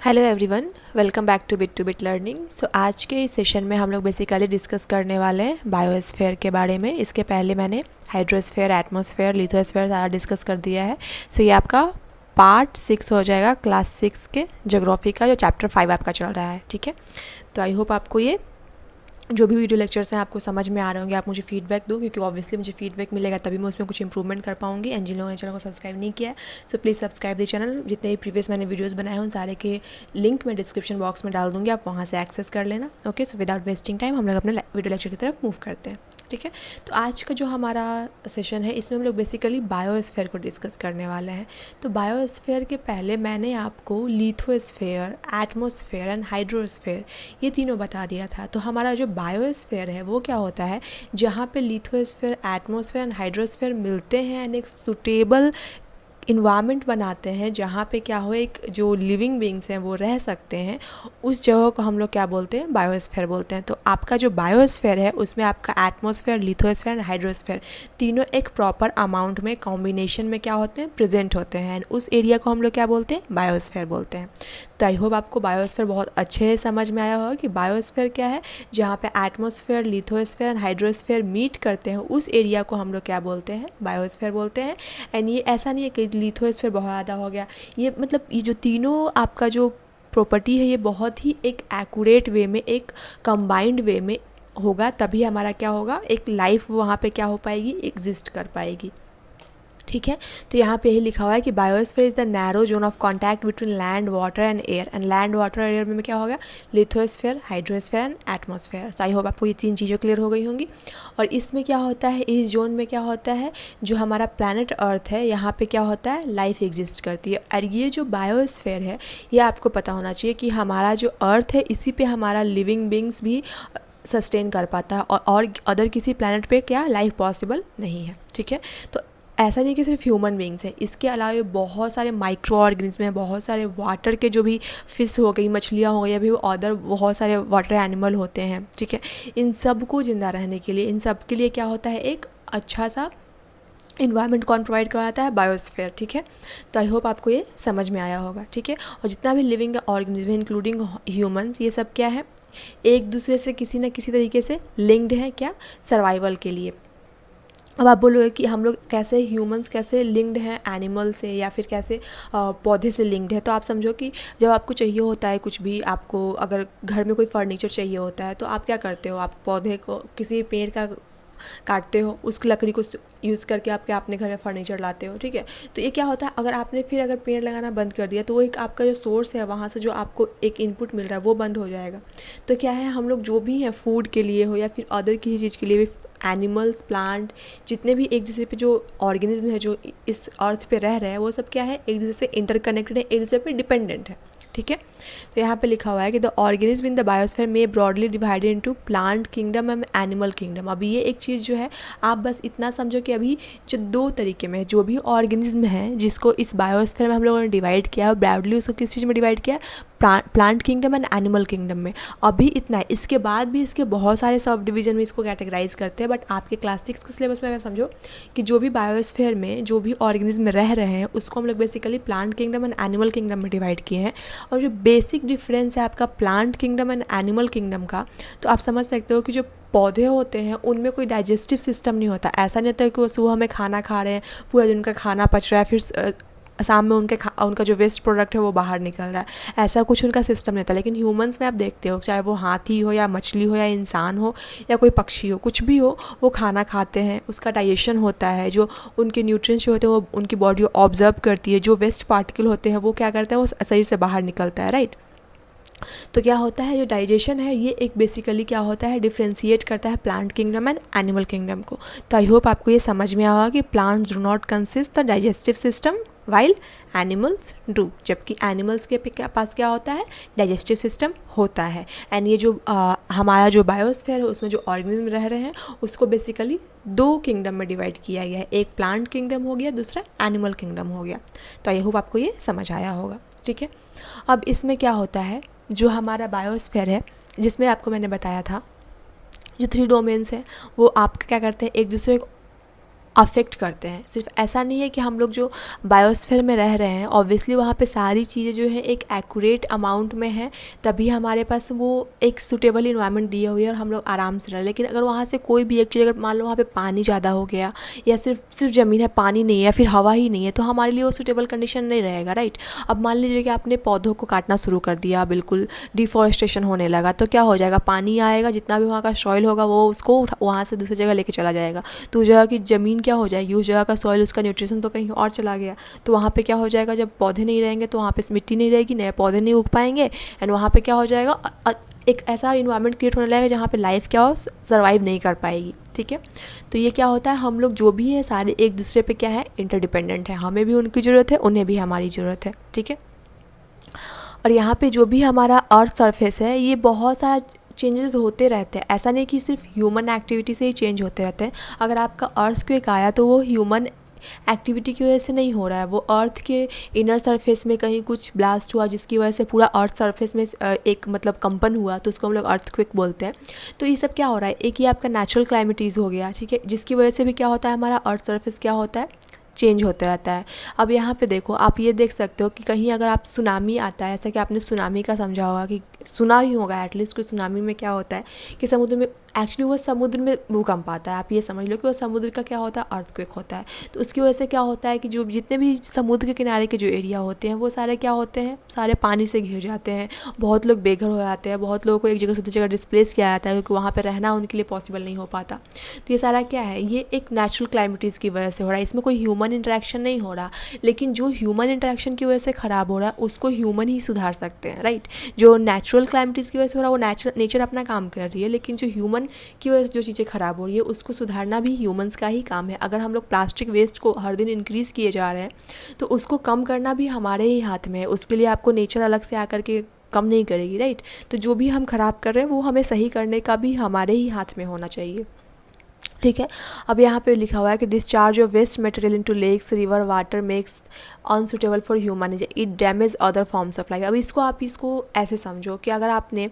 Hello everyone, welcome back to Bit Learning. So आज के इस सेशन में हम लोग बेसिकली डिस्कस करने वाले हैं बायोस्फीयर के बारे में। इसके पहले मैंने हाइड्रोस्फीयर, एटमॉस्फेयर, लिथोस्फीयर सारा डिस्कस कर दिया है। सो ये आपका पार्ट 6 हो जाएगा क्लास 6 के ज्योग्राफी का, जो चैप्टर 5 आपका चल रहा है। ठीक है, तो आई होप आपको ये जो भी वीडियो लेक्चर्स हैं आपको समझ में आ रहे होंगे। आप मुझे फीडबैक दो, क्योंकि ऑब्वियसली मुझे फीडबैक मिलेगा तभी मैं उसमें कुछ इंप्रूवमेंट कर पाऊंगी। एंड जिन लोगों ने चैनल को सब्सक्राइब नहीं किया है, so please subscribe the channel. जितने भी प्रीवियस मैंने वीडियोस बनाए हैं उन सारे के लिंक मैं डिस्क्रिप्शन बॉक्स में डाल दूँगी, आप वहाँ से एक्सेस कर लेना। Okay, so without wasting time हम लोग अपने वीडियो लेक्चर की तरफ मूव करते हैं। ठीक है, तो आज का जो हमारा सेशन है इसमें हम लोग बेसिकली बायोस्फीयर को डिस्कस करने वाले हैं। तो बायोस्फीयर के पहले मैंने आपको लिथोस्फीयर, एटमॉस्फेयर एंड हाइड्रोस्फीयर ये तीनों बता दिया था। तो हमारा जो बायोस्फीयर है वो क्या होता है, जहाँ पे लिथोस्फीयर, एटमॉस्फेयर एंड हाइड्रोस्फीयर मिलते हैं एंड एक सुटेबल इन्वायरमेंट बनाते हैं, जहाँ पे क्या हो, एक जो लिविंग बींग्स हैं वो रह सकते हैं। उस जगह को हम लोग क्या बोलते हैं, बायोस्फीयर बोलते हैं। तो आपका जो बायोस्फीयर है उसमें आपका एटमॉस्फेयर, लिथोस्फीयर एंड हाइड्रोस्फीयर तीनों एक प्रॉपर अमाउंट में, कॉम्बिनेशन में क्या होते हैं, प्रेजेंट होते हैं। एंड उस एरिया को हम लोग क्या बोलते हैं, बायोस्फीयर बोलते हैं। तो आई होप आपको बायोस्फीयर बहुत अच्छे से समझ में आया होगा कि बायोस्फीयर क्या है। जहाँ पे atmosphere, lithosphere and hydrosphere meet करते हैं उस एरिया को हम लोग क्या बोलते हैं, बायोस्फीयर बोलते हैं। एंड ये ऐसा नहीं है कि लिथोस्फीयर बहुत ज़्यादा हो गया, ये मतलब ये जो तीनों आपका जो प्रॉपर्टी है ये बहुत ही एक एक्यूरेट वे में, एक कंबाइंड वे में होगा, तभी हमारा क्या होगा, एक लाइफ वहाँ पे क्या हो पाएगी, एग्जिस्ट कर पाएगी। ठीक है, तो यहाँ पे यही लिखा हुआ है कि biosphere is the narrow zone of contact between land, water and air. And land, water, air में क्या होगा, lithosphere, hydrosphere and atmosphere. So I hope आपको ये तीन चीज़ें क्लियर हो गई होंगी। और इसमें क्या होता है, इस जोन में क्या होता है, जो हमारा प्लैनेट अर्थ है यहाँ पे क्या होता है, लाइफ एग्जिस्ट करती है। और ये जो बायोस्फीयर है ये आपको पता होना चाहिए कि हमारा जो अर्थ है इसी पे हमारा लिविंग बींग्स भी सस्टेन कर पाता है, और अदर किसी प्लैनेट पे क्या लाइफ पॉसिबल नहीं है। ठीक है, तो ऐसा नहीं कि सिर्फ ह्यूमन बींग्स हैं, इसके अलावा बहुत सारे माइक्रो ऑर्गेनिज्म हैं, बहुत सारे वाटर के जो भी फिश हो गई, मछलियाँ हो गई, अभी अदर बहुत सारे वाटर एनिमल होते हैं। ठीक है, इन सब को ज़िंदा रहने के लिए, इन सब के लिए क्या होता है, एक अच्छा सा इन्वायरमेंट कौन प्रोवाइड करवाता है, बायोस्फीयर। ठीक है, तो आई होप आपको ये समझ में आया होगा। ठीक है, और जितना भी लिविंग ऑर्गेनिज्म इंक्लूडिंग ह्यूमंस, ये सब क्या है, एक दूसरे से किसी न किसी तरीके से लिंक्ड है, क्या, सर्वाइवल के लिए। अब आप बोलोगे कि हम लोग कैसे, ह्यूमंस कैसे लिंक्ड हैं एनिमल से, या फिर कैसे पौधे से लिंक्ड है। तो आप समझो कि जब आपको चाहिए होता है कुछ भी, आपको अगर घर में कोई फर्नीचर चाहिए होता है तो आप क्या करते हो, आप पौधे को, किसी पेड़ का काटते हो, उस लकड़ी को यूज़ करके आपके अपने घर में फर्नीचर लाते हो। ठीक है, तो ये क्या होता है, अगर आपने फिर अगर पेड़ लगाना बंद कर दिया तो वो एक आपका जो सोर्स है, वहाँ से जो आपको एक इनपुट मिल रहा है वो बंद हो जाएगा। तो क्या है, हम लोग जो भी हैं, फूड के लिए हो या फिर अदर किसी चीज़ के लिए भी, एनिमल्स, प्लांट, जितने भी एक दूसरे पे जो ऑर्गेनिज्म है जो इस अर्थ पे रह रहे हैं, वो सब क्या है, एक दूसरे से इंटरकनेक्टेड है, एक दूसरे पे डिपेंडेंट है। ठीक है, तो यहाँ पे लिखा हुआ है कि the organism in the biosphere में broadly divided into plant kingdom and animal kingdom. अभी ये एक चीज़ जो है, आप बस इतना समझो कि अभी जो दो तरीके में जो भी ऑर्गेनिज्म है जिसको इस बायोस्फीयर में हम लोगों ने डिवाइड किया है, ब्रॉडली उसको किस चीज़ में डिवाइड किया है, plant kingdom and animal kingdom में। अभी इतना है, इसके बाद भी इसके बहुत सारे सब डिवीजन में इसको कैटेगराइज करते हैं। बट आपके क्लास 6 के सिलेबस में समझो कि जो भी बायोस्फीयर में जो भी ऑर्गेनिज्म रह रहे हैं उसको हम लोग basically plant kingdom and animal kingdom में डिवाइड किए हैं। और जो बेसिक डिफरेंस है आपका plant kingdom and animal kingdom का, तो आप समझ सकते हो कि जो पौधे होते हैं उनमें कोई डाइजेस्टिव सिस्टम नहीं होता। ऐसा नहीं होता है कि वो सुबह में खाना खा रहे हैं, पूरा दिन उनका खाना पच रहा है, फिर शाम में उनका जो वेस्ट प्रोडक्ट है वो बाहर निकल रहा है, ऐसा कुछ उनका सिस्टम नहीं होता। लेकिन ह्यूमंस में आप देखते हो, चाहे वो हाथी हो या मछली हो या इंसान हो या कोई पक्षी हो, कुछ भी हो, वो खाना खाते हैं, उसका डाइजेशन होता है, जो उनके न्यूट्रिएंट्स होते हैं वो उनकी बॉडी ऑब्जर्व करती है, जो वेस्ट पार्टिकल होते हैं वो क्या करते हैं, वो शरीर से बाहर निकलता है। राइट, तो क्या होता है, जो डाइजेशन है ये एक बेसिकली क्या होता है, डिफ्रेंशिएट करता है plant kingdom and animal kingdom को। तो आई होप आपको ये समझ में आया कि plants do not consist the digestive system while animals do, जबकि एनिमल्स के पास क्या होता है, डाइजेस्टिव सिस्टम होता है। एंड ये जो हमारा जो बायोस्फीयर है उसमें जो ऑर्गेनिज्म रह रहे हैं उसको बेसिकली दो किंगडम में डिवाइड किया गया है, एक प्लांट किंगडम हो गया, दूसरा एनिमल किंगडम हो गया। तो आई होप आपको ये समझ आया होगा। ठीक है, अब इसमें क्या होता है, जो हमारा बायोस्फीयर है जिसमें आपको मैंने बताया था जो 3 डोमेन्स हैं, वो आप क्या करते हैं, एक दूसरे अफेक्ट करते हैं। सिर्फ ऐसा नहीं है कि हम लोग जो बायोस्फीयर में रह रहे हैं ऑब्वियसली वहाँ पे सारी चीज़ें जो है एक एक्यूरेट अमाउंट में है, तभी हमारे पास वो एक सूटेबल इन्वायरमेंट दिया हुई है और हम लोग आराम से रहे। लेकिन अगर वहाँ से कोई भी एक चीज़, अगर मान लो वहाँ पे पानी ज़्यादा हो गया या सिर्फ ज़मीन है, पानी नहीं है या फिर हवा ही नहीं है, तो हमारे लिए वो सूटेबल कंडीशन नहीं रहेगा, राइट। अब मान लीजिए कि आपने पौधों को काटना शुरू कर दिया, बिल्कुल डिफॉरेस्टेशन होने लगा, तो क्या हो जाएगा, पानी आएगा, जितना भी वहाँ का सॉइल होगा वो उसको वहाँ से दूसरी जगह लेके चला जाएगा, तो उस जगह की ज़मीन क्या हो जाएगी, उस जगह का सॉइल, उसका न्यूट्रिशन तो कहीं और चला गया। तो वहाँ पे क्या हो जाएगा, जब पौधे नहीं रहेंगे तो वहाँ पे मिट्टी नहीं रहेगी, नए पौधे नहीं उग पाएंगे, एंड वहाँ पे क्या हो जाएगा, एक ऐसा इन्वायरमेंट क्रिएट होने लगेगा जहाँ पे लाइफ क्या हो, सर्वाइव नहीं कर पाएगी, ठीक है। तो ये क्या होता है, हम लोग जो भी है सारे एक दूसरे पे क्या है, इंटरडिपेंडेंट है, हमें भी उनकी ज़रूरत है, उन्हें भी हमारी ज़रूरत है, ठीक है। और यहाँ पे जो भी हमारा अर्थ सरफेस है ये बहुत सारा चेंजेस होते रहते हैं, ऐसा नहीं कि सिर्फ ह्यूमन एक्टिविटी से ही चेंज होते रहते हैं। अगर आपका अर्थ क्वेक आया तो वो ह्यूमन एक्टिविटी की वजह से नहीं हो रहा है, वो अर्थ के इनर सरफेस में कहीं कुछ ब्लास्ट हुआ जिसकी वजह से पूरा अर्थ सरफेस में एक मतलब कंपन हुआ, तो उसको हम लोग अर्थक्वेक बोलते हैं। तो ये सब क्या हो रहा है, एक ये आपका नेचुरल क्लाइमेटीज़ हो गया, ठीक है, जिसकी वजह से भी क्या होता है, हमारा अर्थ सरफेस क्या होता है, चेंज होते रहता है। अब यहाँ पे देखो, आप ये देख सकते हो कि कहीं अगर आप सुनामी आता है, ऐसा कि आपने सुनामी का समझा होगा, कि सुना ही होगा एटलीस्ट, कि सुनामी में क्या होता है कि समुद्र में, एक्चुअली वो समुद्र में भूकंप आता है, आप ये समझ लो कि वो समुद्र का क्या होता है, अर्थक्वेक होता है। तो उसकी वजह से क्या होता है कि जो जितने भी समुद्र के किनारे के जो एरिया होते हैं वो सारे क्या होते हैं, सारे पानी से घिर जाते हैं, बहुत लोग बेघर हो जाते हैं, बहुत लोगों को एक जगह से दूसरी जगह डिस्प्लेस किया जाता है क्योंकि वहाँ पर रहना उनके लिए पॉसिबल नहीं हो पाता। तो ये सारा क्या है, ये एक नेचुरल क्लाइमेटीज़ की वजह से हो रहा है, इसमें कोई ह्यूमन इंटरेक्शन नहीं हो रहा। लेकिन जो ह्यूमन इंटरेक्शन की वजह से ख़राब हो रहा है उसको ह्यूमन ही सुधार सकते हैं, राइट। जो नेचुरल क्लाइमेटीज़ की वजह से हो रहा है वो नेचर अपना काम कर रही है, लेकिन जो ह्यूमन की वजह से जो चीज़ें ख़राब हो रही है उसको सुधारना भी ह्यूमंस का ही काम है। अगर हम लोग प्लास्टिक वेस्ट को हर दिन इंक्रीज़ किए जा रहे हैं तो उसको कम करना भी हमारे ही हाथ में है, उसके लिए आपको नेचर अलग से आकर के कम नहीं करेगी, राइट। तो जो भी हम ख़राब कर रहे हैं वो हमें सही करने का भी हमारे ही हाथ में होना चाहिए, ठीक है। अब यहाँ पे लिखा हुआ है कि discharge of waste material into lakes river water makes unsuitable for human, it damage other forms of life. अब इसको ऐसे समझो कि अगर आपने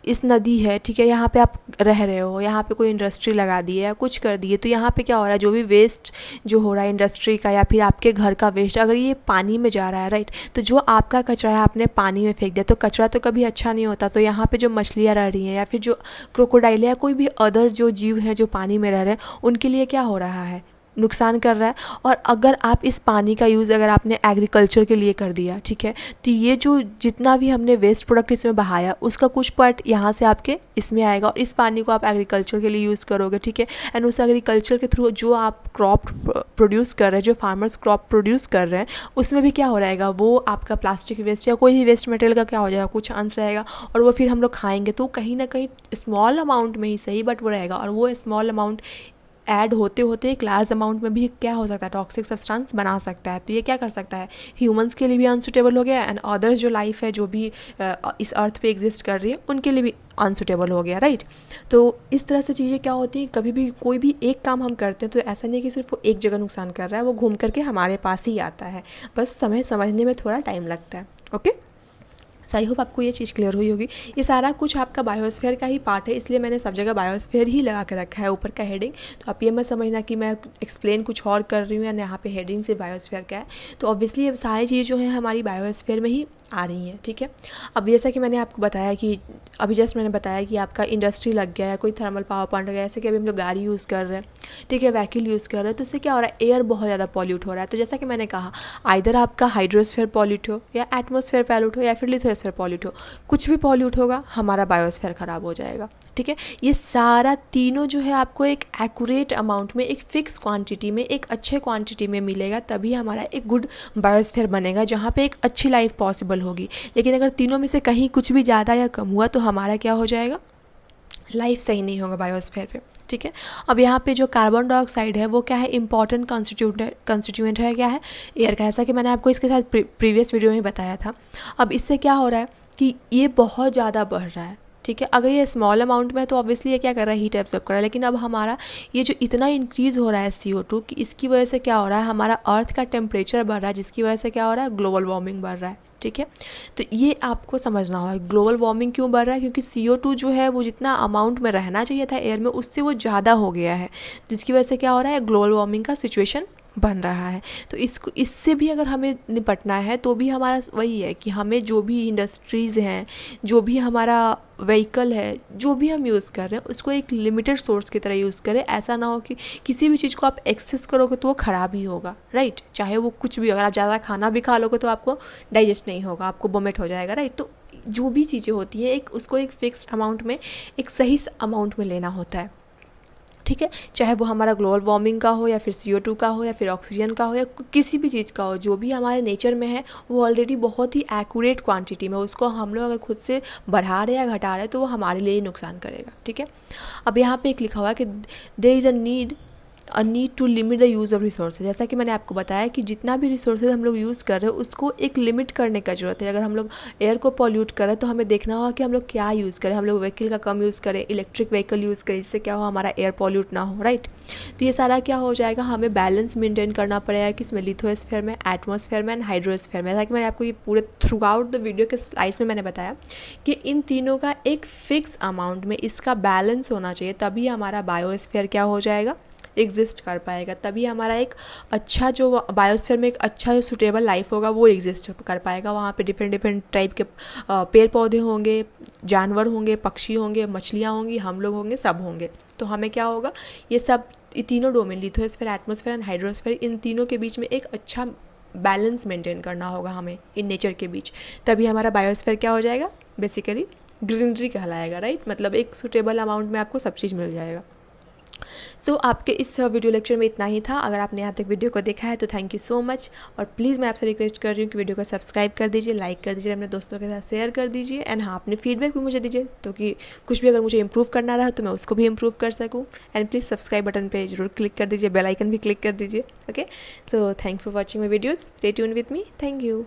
इस नदी है, ठीक है, यहाँ पे आप रह रहे हो, यहाँ पे कोई इंडस्ट्री लगा दी है या कुछ कर दी है, तो यहाँ पे क्या हो रहा है, जो भी वेस्ट जो हो रहा है इंडस्ट्री का या फिर आपके घर का वेस्ट, अगर ये पानी में जा रहा है, राइट, तो जो आपका कचरा है आपने पानी में फेंक दिया, तो कचरा तो कभी अच्छा नहीं होता। तो यहाँ पे जो मछलियाँ रह रही हैं या फिर जो क्रोकोडाइल या कोई भी अदर जो जीव हैं जो पानी में रह रहे हैं, उनके लिए क्या हो रहा है, नुकसान कर रहा है। और अगर आप इस पानी का यूज़ अगर आपने एग्रीकल्चर के लिए कर दिया, ठीक है, तो ये जो जितना भी हमने वेस्ट प्रोडक्ट इसमें बहाया उसका कुछ पार्ट यहाँ से आपके इसमें आएगा और इस पानी को आप एग्रीकल्चर के लिए यूज़ करोगे, ठीक है। एंड उस एग्रीकल्चर के थ्रू जो आप क्रॉप प्रोड्यूस कर रहे हैं, जो फार्मर्स क्रॉप प्रोड्यूस कर रहे हैं, उसमें भी क्या हो रहेगा, वो आपका प्लास्टिक वेस्ट या कोई भी वेस्ट मटेरियल का क्या हो जाएगा, कुछ अंश रहेगा और वो फिर हम लोग खाएंगे। तो कहीं ना कहीं स्मॉल अमाउंट में ही सही, बट वो रहेगा और वो स्मॉल अमाउंट ऐड होते होते एक लार्ज अमाउंट में भी क्या हो सकता है, टॉक्सिक सब्सटेंस बना सकता है। तो ये क्या कर सकता है, ह्यूमंस के लिए भी अनसुटेबल हो गया एंड अदर्स जो लाइफ है जो भी इस अर्थ पे एग्जिस्ट कर रही है उनके लिए भी अनसुटेबल हो गया, राइट। तो इस तरह से चीज़ें क्या होती हैं, कभी भी कोई भी एक काम हम करते हैं तो ऐसा नहीं कि सिर्फ वो एक जगह नुकसान कर रहा है, वो घूम करके हमारे पास ही आता है, बस समझने में थोड़ा टाइम लगता है। ओके, सो आई होप आपको ये चीज़ क्लियर हुई होगी। ये सारा कुछ आपका बायोस्फीयर का ही पार्ट है, इसलिए मैंने सब जगह बायोस्फीयर ही लगा के रखा है ऊपर का हेडिंग। तो आप ये मत समझना कि मैं एक्सप्लेन कुछ और कर रही हूँ या यहाँ पे हेडिंग से बायोस्फीयर का है। तो ऑब्वियसली ये सारी चीज़ें जो है हमारी बायोस्फीयर में ही आ रही हैं, ठीक है। अब जैसा कि मैंने आपको बताया कि अभी जस्ट मैंने बताया कि आपका इंडस्ट्री लग गया है, कोई थर्मल पावर प्लांट हो गया, जैसे कि अभी हम लोग गाड़ी यूज़ कर रहे हैं, ठीक है, व्हीकल यूज़ कर रहे हैं, तो इससे क्या हो रहा है, एयर बहुत ज़्यादा पॉल्यूट हो रहा है। तो जैसा कि मैंने कहा, आइदर आपका हाइड्रोस्फीयर पॉल्यूट हो या एटमॉस्फेयर पॉल्यूट हो या फिर लिथोस्फीयर पॉल्यूट हो, कुछ भी पॉल्यूट होगा हमारा बायोस्फीयर ख़राब हो जाएगा, ठीक है। ये सारा तीनों जो है आपको एक एक्यूरेट अमाउंट में, एक फिक्स क्वांटिटी में, एक अच्छे क्वांटिटी में मिलेगा, तभी हमारा एक गुड बायोस्फीयर बनेगा जहाँ पे एक अच्छी लाइफ पॉसिबल होगी। लेकिन अगर तीनों में से कहीं कुछ भी ज़्यादा या कम हुआ तो हमारा क्या हो जाएगा, लाइफ सही नहीं होगा बायोस्फीयर पे, ठीक है। अब यहाँ पे जो कार्बन डाइऑक्साइड है वो क्या है, इंपॉर्टेंट कंस्टिट्यूएंट है, क्या है, एयर का। ऐसा कि मैंने आपको इसके साथ प्रीवियस वीडियो में बताया था। अब इससे क्या हो रहा है कि ये बहुत ज़्यादा बढ़ रहा है, ठीक है। अगर ये स्मॉल अमाउंट में है तो ऑब्वियसली ये क्या कर रहा है, हीट एब्जॉर्ब कर रहा है। लेकिन अब हमारा ये जो इतना इंक्रीज़ हो रहा है CO2 कि इसकी वजह से क्या हो रहा है, हमारा अर्थ का टेम्परेचर बढ़ रहा है, जिसकी वजह से क्या हो रहा है, ग्लोबल वार्मिंग बढ़ रहा है, ठीक है। तो ये आपको समझना होगा ग्लोबल वार्मिंग क्यों बढ़ रहा है, क्योंकि CO2 जो है वो जितना अमाउंट में रहना चाहिए था एयर में उससे वो ज़्यादा हो गया है, जिसकी वजह से क्या हो रहा है, ग्लोबल वार्मिंग का सिचुएशन बन रहा है। तो इससे भी अगर हमें निपटना है तो भी हमारा वही है कि हमें जो भी इंडस्ट्रीज़ हैं, जो भी हमारा व्हीकल है, जो भी हम यूज़ कर रहे हैं उसको एक लिमिटेड सोर्स की तरह यूज़ करें। ऐसा ना हो कि किसी भी चीज़ को आप एक्सेस करोगे तो वो ख़राब ही होगा, राइट। चाहे वो कुछ भी, अगर आप ज़्यादा खाना भी खा लोगे तो आपको डाइजेस्ट नहीं होगा, आपको वोमिट हो जाएगा, राइट। तो जो भी चीज़ें होती हैं उसको एक फिक्स्ड अमाउंट में, एक सही अमाउंट में लेना होता है, ठीक है। चाहे वो हमारा ग्लोबल वार्मिंग का हो या फिर CO2 का हो या फिर ऑक्सीजन का हो या किसी भी चीज़ का हो, जो भी हमारे नेचर में है वो ऑलरेडी बहुत ही एक्यूरेट क्वांटिटी में, उसको हम लोग अगर खुद से बढ़ा रहे हैं या घटा रहे हैं तो वो हमारे लिए ही नुकसान करेगा, ठीक है। अब यहाँ पे एक लिखा हुआ है कि there is a need to limit the use of resources. जैसा कि मैंने आपको बताया कि जितना भी रिसोर्सेज हम लोग यूज़ कर रहे हैं उसको एक लिमिट करने का ज़रूरत है। अगर हम लोग एयर को पॉल्यूट कर रहे हैं तो हमें देखना होगा कि हम लोग क्या यूज़ करें, हम लोग व्हीकल का कम यूज़ करें, इलेक्ट्रिक व्हीकल यूज़ करें, जिससे क्या हो हमारा एयर पॉल्यूट ना हो, राइट। तो ये सारा क्या हो जाएगा, हमें बैलेंस मेंटेन करना पड़ेगा कि इसमें लिथोस्फीयर में, एटमॉस्फेयर में एंड हाइड्रोस्फीयर में। जैसा कि मैंने आपको ये पूरे थ्रू आउट द वीडियो के स्लाइड्स में मैंने बताया कि इन तीनों का एक फ़िक्स अमाउंट में इसका बैलेंस होना चाहिए, तभी हमारा बायोस्फीयर क्या हो जाएगा, एग्जिस्ट कर पाएगा। तभी हमारा एक अच्छा जो बायोस्फीयर में एक अच्छा जो सूटेबल लाइफ होगा वो एग्जिस्ट कर पाएगा। वहाँ पे डिफरेंट टाइप के पेड़ पौधे होंगे, जानवर होंगे, पक्षी होंगे, मछलियाँ होंगी, हम लोग होंगे, सब होंगे। तो हमें क्या होगा, ये सब ये तीनों domain, lithosphere, atmosphere and hydrosphere, इन तीनों के बीच में एक अच्छा बैलेंस मेंटेन करना होगा हमें इन नेचर के बीच। तभी हमारा बायोस्फीयर क्या हो जाएगा, बेसिकली ग्रीनरी कहलाएगा, राइट। मतलब एक सूटेबल अमाउंट में आपको सब चीज़ मिल जाएगा। सो आपके इस वीडियो लेक्चर में इतना ही था। अगर आपने यहाँ तक वीडियो को देखा है तो थैंक यू सो मच। और प्लीज़ मैं आपसे रिक्वेस्ट कर रही हूँ कि वीडियो को सब्सक्राइब कर दीजिए, लाइक कर दीजिए, अपने दोस्तों के साथ शेयर कर दीजिए एंड हाँ, अपने फीडबैक भी मुझे दीजिए, तो कि कुछ भी अगर मुझे इंप्रूव करना रहा तो मैं उसको भी इंप्रूव कर सकूँ। एंड प्लीज़ सब्सक्राइब बटन पर जरूर क्लिक कर दीजिए, बेल आइकन भी क्लिक कर दीजिए। Okay, so thank for watching my videos, stay tuned with me, thank you.